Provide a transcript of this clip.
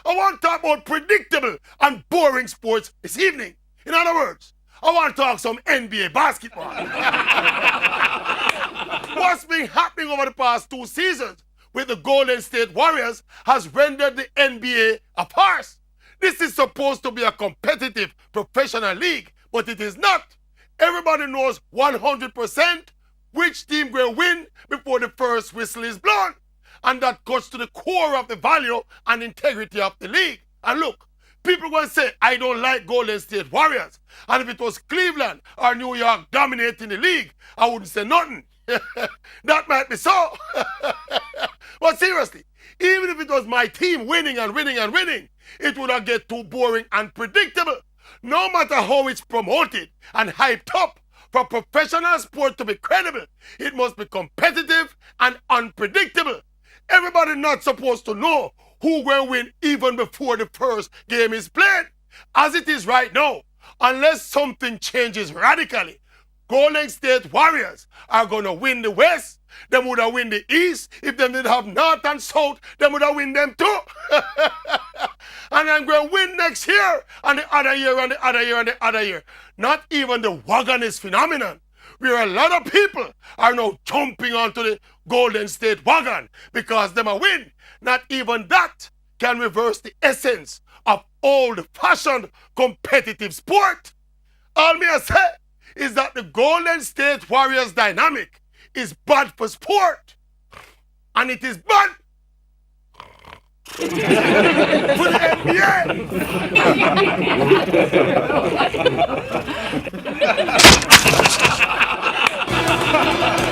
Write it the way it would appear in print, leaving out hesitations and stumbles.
I want to talk about predictable and boring sports this evening. In other words, I want to talk some NBA basketball. What's been happening over the past 2 seasons with the Golden State Warriors has rendered the NBA a farce. This is supposed to be a competitive professional league, but it is not. Everybody knows 100% which team will win before the first whistle is blown. And that goes to the core of the value and integrity of the league. And look, people will say, I don't like Golden State Warriors. And if it was Cleveland or New York dominating the league, I wouldn't say nothing. That might be so. But seriously, even if it was my team winning and winning and winning, it would not get too boring and predictable. No matter how it's promoted and hyped up, for professional sport to be credible, it must be competitive and unpredictable. Everybody not supposed to know who will win even before the first game is played. As it is right now, unless something changes radically, Golden State Warriors are going to win the West. They would have win the East. If they did have North and South, they would have win them too. And I'm going to win next year, and the other year, and the other year, and the other year. Not even the wagonist phenomenon, where a lot of people are now jumping onto the Golden State wagon because them a win. Not even that can reverse the essence of old-fashioned competitive sport. All me I say is that the Golden State Warriors dynamic is bad for sport. And it is bad for the NBA.